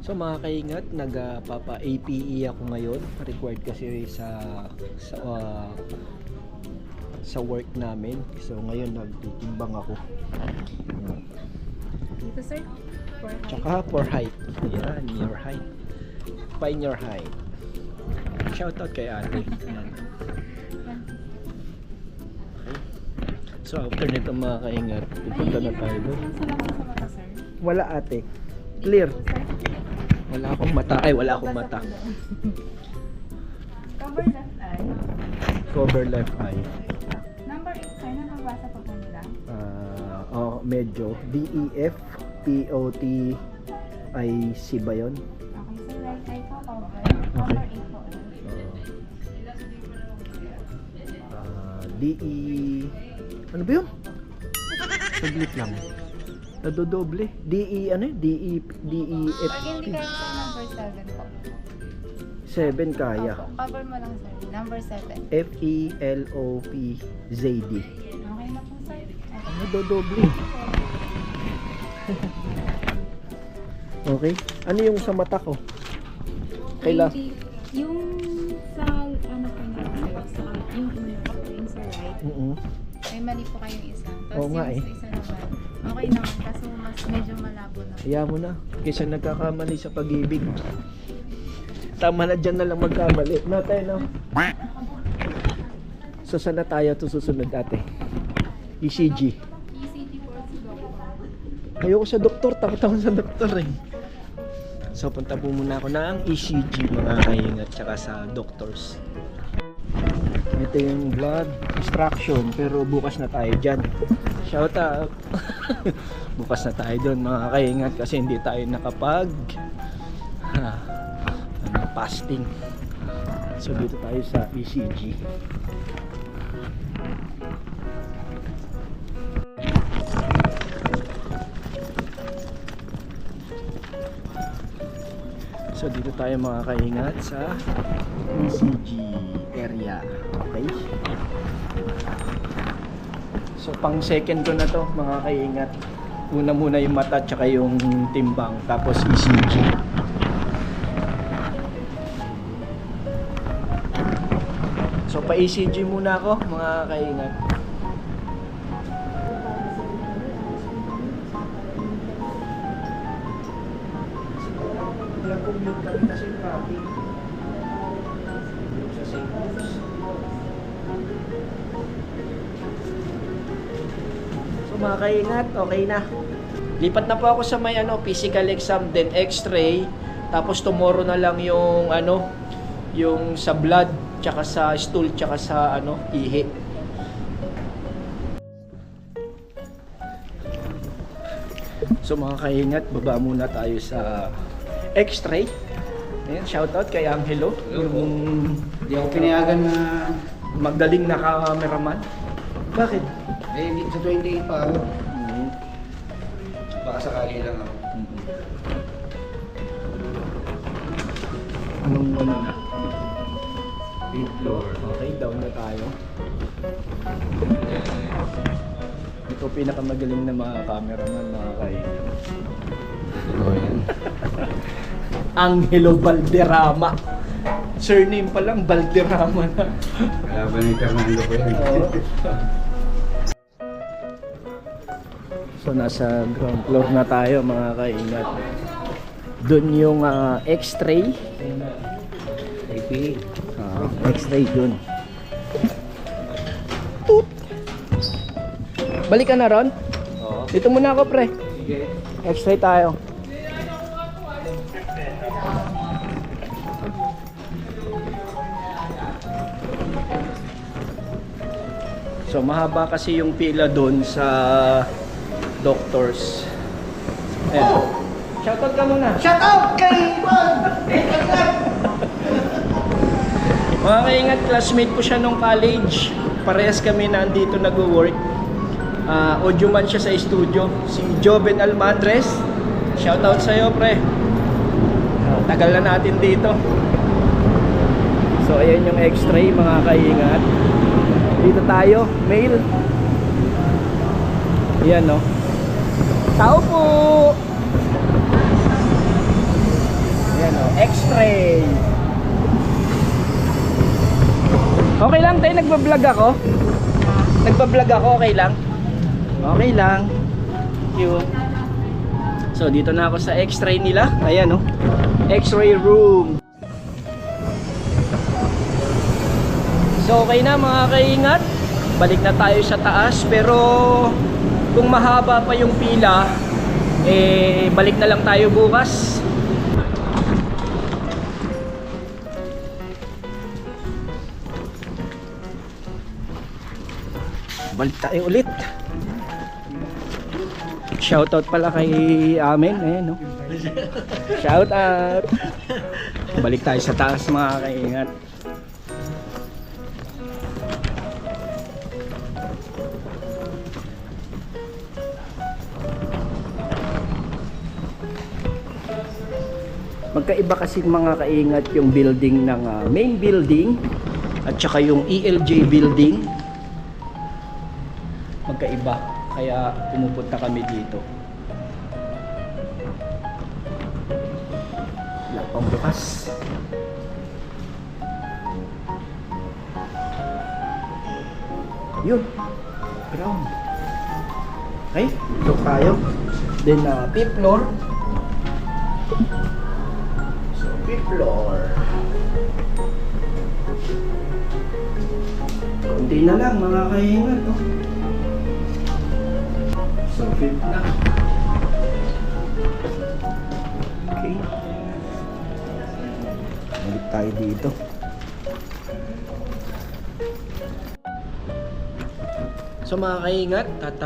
So mga kaingat, nagpapa-APE ako ngayon. Required kasi sa work namin. So ngayon nagtitimbang ako. Dito sir, for height. Tsaka for height. Yan, your height. Find your height. Shoutout kay ate. Yan. So after nito mga kaingat, pupunta na tayo doon. Salamat sa mata sir. Wala ate. Clear. Sir, Wala akong mata. Ay, wala akong mata. cover left eye. Cover left eye. Number 8 sir, nakabasa pa po nila. Medyo. DEF, POT, IC ba yun? Okay sir, right eye po, cover. Number 8 po ulit. DE... Ano ba yun? Saglit lang. Nadodoble. DE ano yun? DEF. Pag hindi kayo sir, number 7 po. 7 kaya. Opo, cover mo lang sir, number 7. FELOPZD. Okay na po sir. Nadodoble. Okay. Ano yung sa mata ko? Kaila? Yung sa ano po nila sir, sa yung una po, yung sa right, ay mali po kayong isa. Tapos Oo nga yung eh. sa isa naman, okay naman, kaso mas medyo malabo na. Kaya mo na. Kaysa nagkakamali sa pag-ibig. Tama na dyan na lang magkamali. No, tayo no. So saan na tayo ito susunod ate? ECG. ECG po si doctor. Ayoko sa doktor. Takot sa doktor eh. So punta po muna ako ng ECG mga kaingat tsaka sa doctors. Ito yung blood extraction pero bukas na tayo dyan. Shout out. Bukas na tayo doon mga kaingat kasi hindi tayo nakapag fasting. So dito tayo sa ECG. So dito tayo mga kaingat sa ECG area. Okay? So pang second ko na to mga kaingat. Una muna yung mata tsaka yung timbang tapos ECG. So pa ECG muna ako mga kaingat. Commute kami kasi traffic. Sa St. Luke's. So mga kaingat, okay na. Lipat na po ako sa may physical exam then x-ray. Tapos tomorrow na lang yung yung sa blood, tsaka sa stool, tsaka sa ihi. So mga kaingat, baba muna tayo sa X-ray. Ayan, shoutout kay Angelo. Yung Hindi ako pinayagan na magaling na cameraman. Bakit? hindi sa 28 pa ako. Baka sakali lang ako. Anong na? 8th floor. Okay, down na tayo. Ito pinakamagaling na mga cameraman mga kaibigan. Oh, yan. Angelo Valderrama. Surname pa lang, Valderrama na. Kalaban ni Fernando ko yan. So nasa ground floor na tayo mga kaingat. Doon yung X-ray. AP. X-ray dun. Toot! Balik ka na ron? Oo. Dito muna ako pre. Sige. X-ray tayo. So mahaba kasi yung pila doon sa doctors. Ayan. Shoutout ka muna. Shoutout kay Juan! Mga kaingat, classmate ko siya nung college. Parehas kami na andito nag-work. Audio man siya sa studio. Si Joven Almandres. Shoutout sa'yo pre. Tagal na natin dito. So ayan yung x-ray mga kaingat. Dito tayo, mail. Ayan no. Tao po! Ray. Okay lang tayo, nagbablog ako. Nagbablog ako, okay lang? Okay lang. Thank you. So dito na ako sa X-ray nila. Ayan oh. X-ray room. So okay na mga kaingat. Balik na tayo sa taas, pero kung mahaba pa yung pila, eh balik na lang tayo bukas. Balik tayo ulit. Shoutout pala kay Amen. Ayan no. Shoutout. Balik tayo sa taas mga kaingat. Magkaiba kasi mga kaingat yung building ng main building at saka yung ELJ building. Magkaiba, kaya pumupunta kami dito. Wala pang bukas. Yun, ground. Okay, look tayo. Then fifth floor. So fifth floor. Kunti na lang mga kaingat, no? So fifth na. Okay. Balik tayo dito. So mga kaingat, at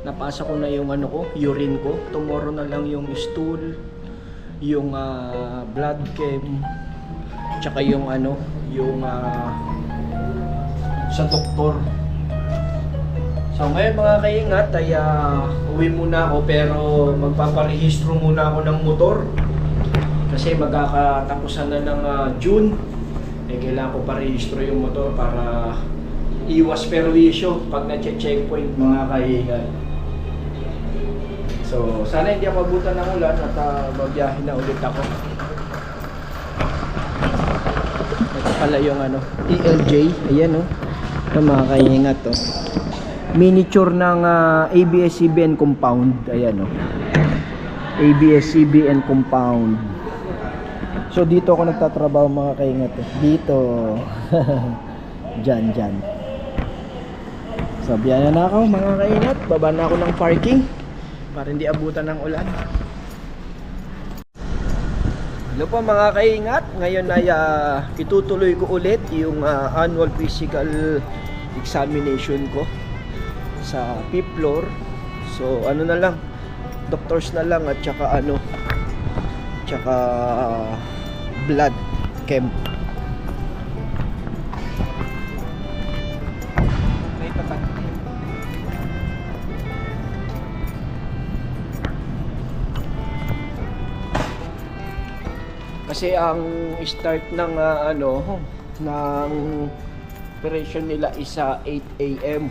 napasa ko na yung ano ko, urine ko. Tomorrow na lang yung stool, yung blood chem, tsaka yung ano, yung sa doktor. So ngayon mga kaingat ay uwi muna ako, pero magpaparehistro muna ako ng motor kasi magkakatapusan na ng June. Eh kailangan ko parehistro yung motor para iwas perwisyo pag na-checkpoint mga kaingat. So sana hindi ako abutan ng ulan at babiyahin na ulit ako. Ito pala yung ano, ELJ. Ayan o, ito mga kaingat to. Miniature ng ABS-CBN compound. Ayan o, ABS-CBN compound. So dito ako nagtatrabaho mga kaingat eh. Dito. Dyan. So biyahe na ako mga kaingat. Baba na ako ng parking para hindi abutan ng ulan. Hello po mga kaingat. Ngayon ay itutuloy ko ulit yung annual physical examination ko sa fifth floor. So ano na lang, doctors na lang at saka ano, tsaka blood chem. Kasi ang start ng ng operation nila is 8 AM.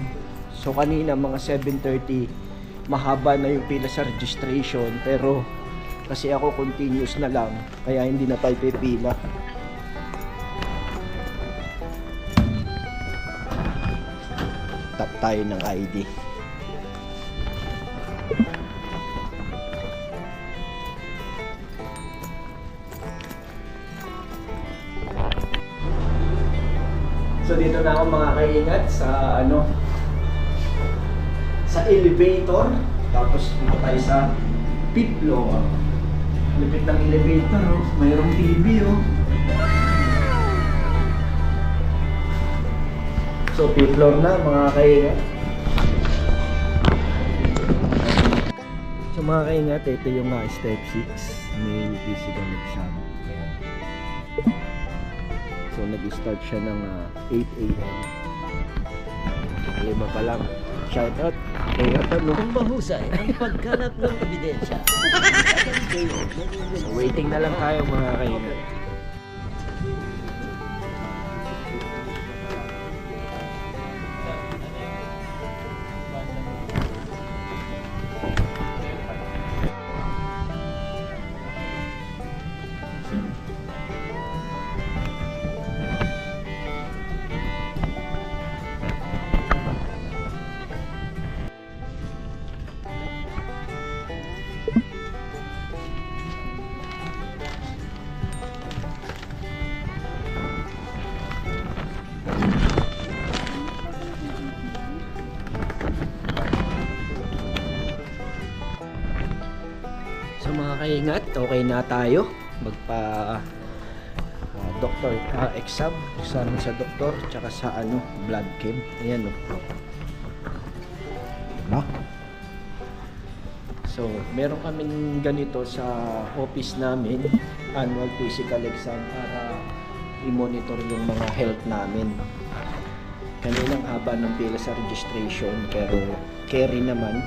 So kanina mga 7:30 mahaba na yung pila sa registration, pero kasi ako continuous na lang kaya hindi na tayo pipila. Tap tayo ng ID. So dito na ako mga kaingat sa sa elevator, tapos dito tayo sa fifth floor. Lipit ng elevator, oh. Mayroong TV oh. So fifth floor na mga kaingat. So mga kaingat, ito yung step 6, may physical exam. Ayan. So nag-start siya ng 8 AM. 5 pa lang. Shoutout kay Atano. Kung mahusay ang pagkalap ng ebidensya. So waiting na lang tayo mga kaingat. kaingat, okay na tayo. Magpa doctor exam sa doktor tsaka sa blood chem. Ayan ba? So, meron kaming ganito sa office namin, annual physical exam para i-monitor yung mga health namin. Kaninang haba ng pila sa registration pero carry naman.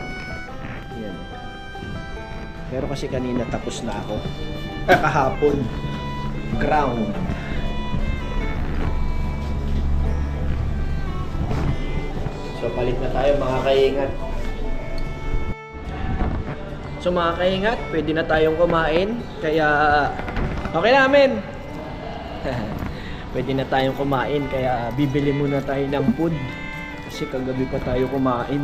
Ayan. Pero kasi kanina tapos na ako. Kahapon. Ground. So palit na tayo mga kaingat. So mga kaingat, pwede na tayong kumain. Kaya okay namin. Pwede na tayong kumain kaya bibili muna tayo ng food. Kasi kagabi pa tayo kumain.